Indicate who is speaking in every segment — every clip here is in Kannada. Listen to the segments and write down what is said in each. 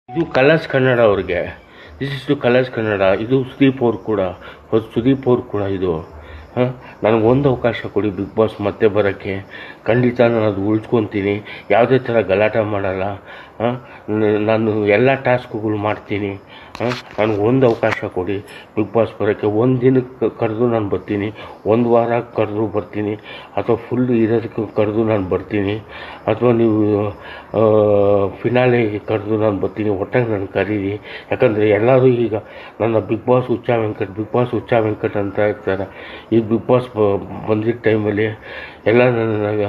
Speaker 1: ಇದು ಕಲರ್ಸ್ ಕನ್ನಡ ಅವ್ರಿಗೆ. This is to colors Kannada. ಇದು ಸುದೀಪ್ ಅವ್ರು ಕೂಡ ಇದು ನನಗೊಂದು ಅವಕಾಶ ಕೊಡಿ ಬಿಗ್ ಬಾಸ್ ಮತ್ತೆ ಬರೋಕ್ಕೆ. ಖಂಡಿತ ನಾನು ಅದು ಉಳಿಸ್ಕೊತೀನಿ. ಯಾವುದೇ ಥರ ಗಲಾಟೆ ಮಾಡಲ್ಲ. ನಾನು ಎಲ್ಲ ಟಾಸ್ಕ್ಗಳು ಮಾಡ್ತೀನಿ. ನನಗೊಂದು ಅವಕಾಶ ಕೊಡಿ ಬಿಗ್ ಬಾಸ್ ಬರೋಕ್ಕೆ. ಒಂದು ದಿನಕ್ಕೆ ಕರೆದು ನಾನು ಬರ್ತೀನಿ, ಒಂದು ವಾರ ಕರೆದು ಬರ್ತೀನಿ, ಅಥವಾ ಫುಲ್ ಇರೋದಕ್ಕೆ ಕರೆದು ನಾನು ಬರ್ತೀನಿ, ಅಥವಾ ನೀವು ಫಿನಾಲೆಗೆ ಕರೆದು ನಾನು ಬರ್ತೀನಿ. ಒಟ್ಟಾಗಿ ನಾನು ಕರೀರಿ. ಯಾಕಂದರೆ ಎಲ್ಲರೂ ಈಗ ನನ್ನ ಬಿಗ್ ಬಾಸ್ ಹುಚ್ಚ ವೆಂಕಟ್ ಅಂತ ಇರ್ತಾರೆ. ಈ ಬಿಗ್ ಬಾಸ್ ಬಂದಿದ್ದ ಟೈಮಲ್ಲಿ ಎಲ್ಲ ನನ್ನ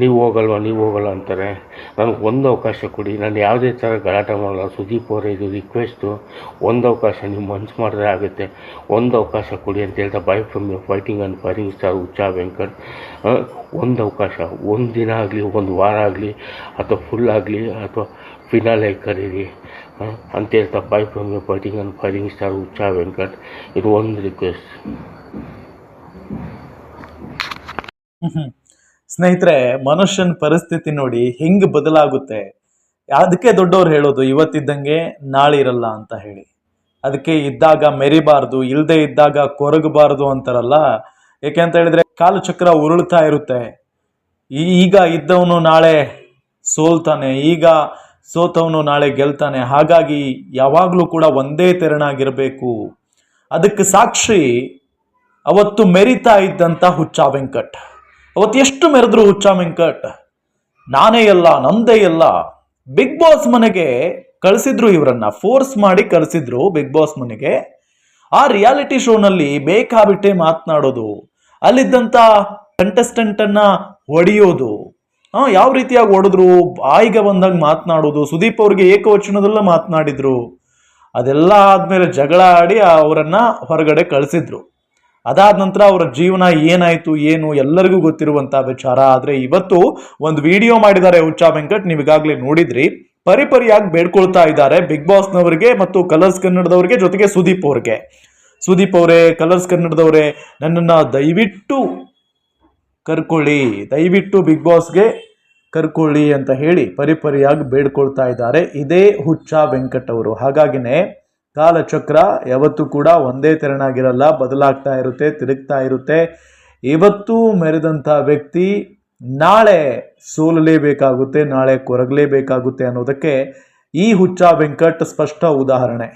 Speaker 1: ನೀವು ಹೋಗಲ್ಲ ಅಂತಾರೆ. ನನಗೆ ಒಂದು ಅವಕಾಶ ಕೊಡಿ. ನಾನು ಯಾವುದೇ ಥರ ಗಲಾಟೆ ಮಾಡಲ್ಲ. ಸುದೀಪ್ ಅವರೇ, ಇದು ರಿಕ್ವೆಸ್ಟು. ಒಂದು ಅವಕಾಶ ನೀವು ಮನ್ಸು ಮಾಡಿದ್ರೆ ಆಗುತ್ತೆ. ಒಂದು ಅವಕಾಶ ಕೊಡಿ ಅಂತ ಹೇಳ್ತಾ bye from you fighting and firing star Huccha Venkat. ಒಂದು ಅವಕಾಶ, ಒಂದು ದಿನ ಆಗಲಿ, ಒಂದು ವಾರ ಆಗಲಿ, ಅಥವಾ ಫುಲ್ ಆಗಲಿ, ಅಥವಾ ಫಿನಾಲೆ ಕರೀರಿ ಅಂತ ಹೇಳ್ತಾ bye from you fighting and firing star Huccha Venkat. ಇದು ಒಂದು ರಿಕ್ವೆಸ್ಟ್.
Speaker 2: ಸ್ನೇಹಿತರೆ, ಮನುಷ್ಯನ ಪರಿಸ್ಥಿತಿ ನೋಡಿ ಹೆಂಗ್ ಬದಲಾಗುತ್ತೆ. ಅದಕ್ಕೆ ದೊಡ್ಡವ್ರು ಹೇಳೋದು ಇವತ್ತಿದ್ದಂಗೆ ನಾಳೆ ಇರಲ್ಲ ಅಂತ ಹೇಳಿ. ಅದಕ್ಕೆ ಇದ್ದಾಗ ಮೆರಿಬಾರ್ದು, ಇಲ್ಲದೆ ಇದ್ದಾಗ ಕೊರಗಬಾರ್ದು ಅಂತಾರಲ್ಲ. ಯಾಕೆ ಅಂತ ಹೇಳಿದ್ರೆ ಕಾಲಚಕ್ರ ಉರುಳ್ತಾ ಇರುತ್ತೆ. ಈಗ ಇದ್ದವನು ನಾಳೆ ಸೋಲ್ತಾನೆ, ಈಗ ಸೋತವನು ನಾಳೆ ಗೆಲ್ತಾನೆ. ಹಾಗಾಗಿ ಯಾವಾಗಲೂ ಕೂಡ ಒಂದೇ ತೆರನಾಗಿರಬೇಕು. ಅದಕ್ಕೆ ಸಾಕ್ಷಿ ಅವತ್ತು ಮೆರಿತಾ ಇದ್ದಂಥ ಹುಚ್ಚ ವೆಂಕಟ್. ಅವತ್ತು ಎಷ್ಟು ಮೆರೆದ್ರು ಹುಚ್ಚ ವೆಂಕಟ್. ನಾನೇ ಎಲ್ಲ, ನಂದೇ ಎಲ್ಲ. ಬಿಗ್ ಬಾಸ್ ಮನೆಗೆ ಕಳಿಸಿದ್ರು, ಇವರನ್ನ ಫೋರ್ಸ್ ಮಾಡಿ ಕಳಿಸಿದ್ರು ಬಿಗ್ ಬಾಸ್ ಮನೆಗೆ. ಆ ರಿಯಾಲಿಟಿ ಶೋನಲ್ಲಿ ಬೇಕಾಬಿಟ್ಟೆ ಮಾತನಾಡೋದು, ಅಲ್ಲಿದ್ದಂಥ ಕಂಟೆಸ್ಟೆಂಟ್ ಅನ್ನ ಹೊಡೆಯೋದು, ಯಾವ ರೀತಿಯಾಗಿ ಹೊಡೆದ್ರು, ಬಾಯಿಗೆ ಬಂದಾಗ ಮಾತನಾಡೋದು. ಸುದೀಪ್ ಅವ್ರಿಗೆ ಏಕವಚನದಲ್ಲ ಮಾತನಾಡಿದ್ರು. ಅದೆಲ್ಲ ಆದ್ಮೇಲೆ ಜಗಳ ಆಡಿ ಅವರನ್ನ ಹೊರಗಡೆ ಕಳಿಸಿದ್ರು. ಅದಾದ ನಂತರ ಅವರ ಜೀವನ ಏನಾಯ್ತು ಏನು ಎಲ್ಲರಿಗೂ ಗೊತ್ತಿರುವಂತಹ ವಿಚಾರ. ಆದ್ರೆ ಇವತ್ತು ಒಂದು ವಿಡಿಯೋ ಮಾಡಿದ್ದಾರೆ ಹುಚ್ಚ ವೆಂಕಟ್, ನೀವು ಈಗಾಗಲೇ ನೋಡಿದ್ರಿ. ಪರಿಪರಿಯಾಗಿ ಬೇಡ್ಕೊಳ್ತಾ ಇದ್ದಾರೆ ಬಿಗ್ ಬಾಸ್ನವರಿಗೆ ಮತ್ತು ಕಲರ್ಸ್ ಕನ್ನಡದವರಿಗೆ, ಜೊತೆಗೆ ಸುದೀಪ್ ಅವ್ರಿಗೆ. ಸುದೀಪ್ ಅವರೇ, ಕಲರ್ಸ್ ಕನ್ನಡದವರೇ, ನನ್ನನ್ನು ದಯವಿಟ್ಟು ಕರ್ಕೊಳ್ಳಿ, ದಯವಿಟ್ಟು ಬಿಗ್ ಬಾಸ್ಗೆ ಕರ್ಕೊಳ್ಳಿ ಅಂತ ಹೇಳಿ ಪರಿಪರಿಯಾಗಿ ಬೇಡ್ಕೊಳ್ತಾ ಇದ್ದಾರೆ ಇದೇ ಹುಚ್ಚ ವೆಂಕಟ್ ಅವರು. ಹಾಗಾಗಿನೇ ಕಾಲಚಕ್ರ ಯಾವತ್ತೂ ಕೂಡ ಒಂದೇ ತೆರನಾಗಿರಲ್ಲ, ಬದಲಾಗ್ತಾ ಇರುತ್ತೆ, ತಿರುಗ್ತಾ ಇರುತ್ತೆ. ಇವತ್ತು ಮೆರೆದಂಥ ವ್ಯಕ್ತಿ ನಾಳೆ ಸೋಲಲೇಬೇಕಾಗುತ್ತೆ, ನಾಳೆ ಕೊರಗಲೇಬೇಕಾಗುತ್ತೆ ಅನ್ನೋದಕ್ಕೆ ಈ ಹುಚ್ಚ ವೆಂಕಟ್ ಸ್ಪಷ್ಟ ಉದಾಹರಣೆ.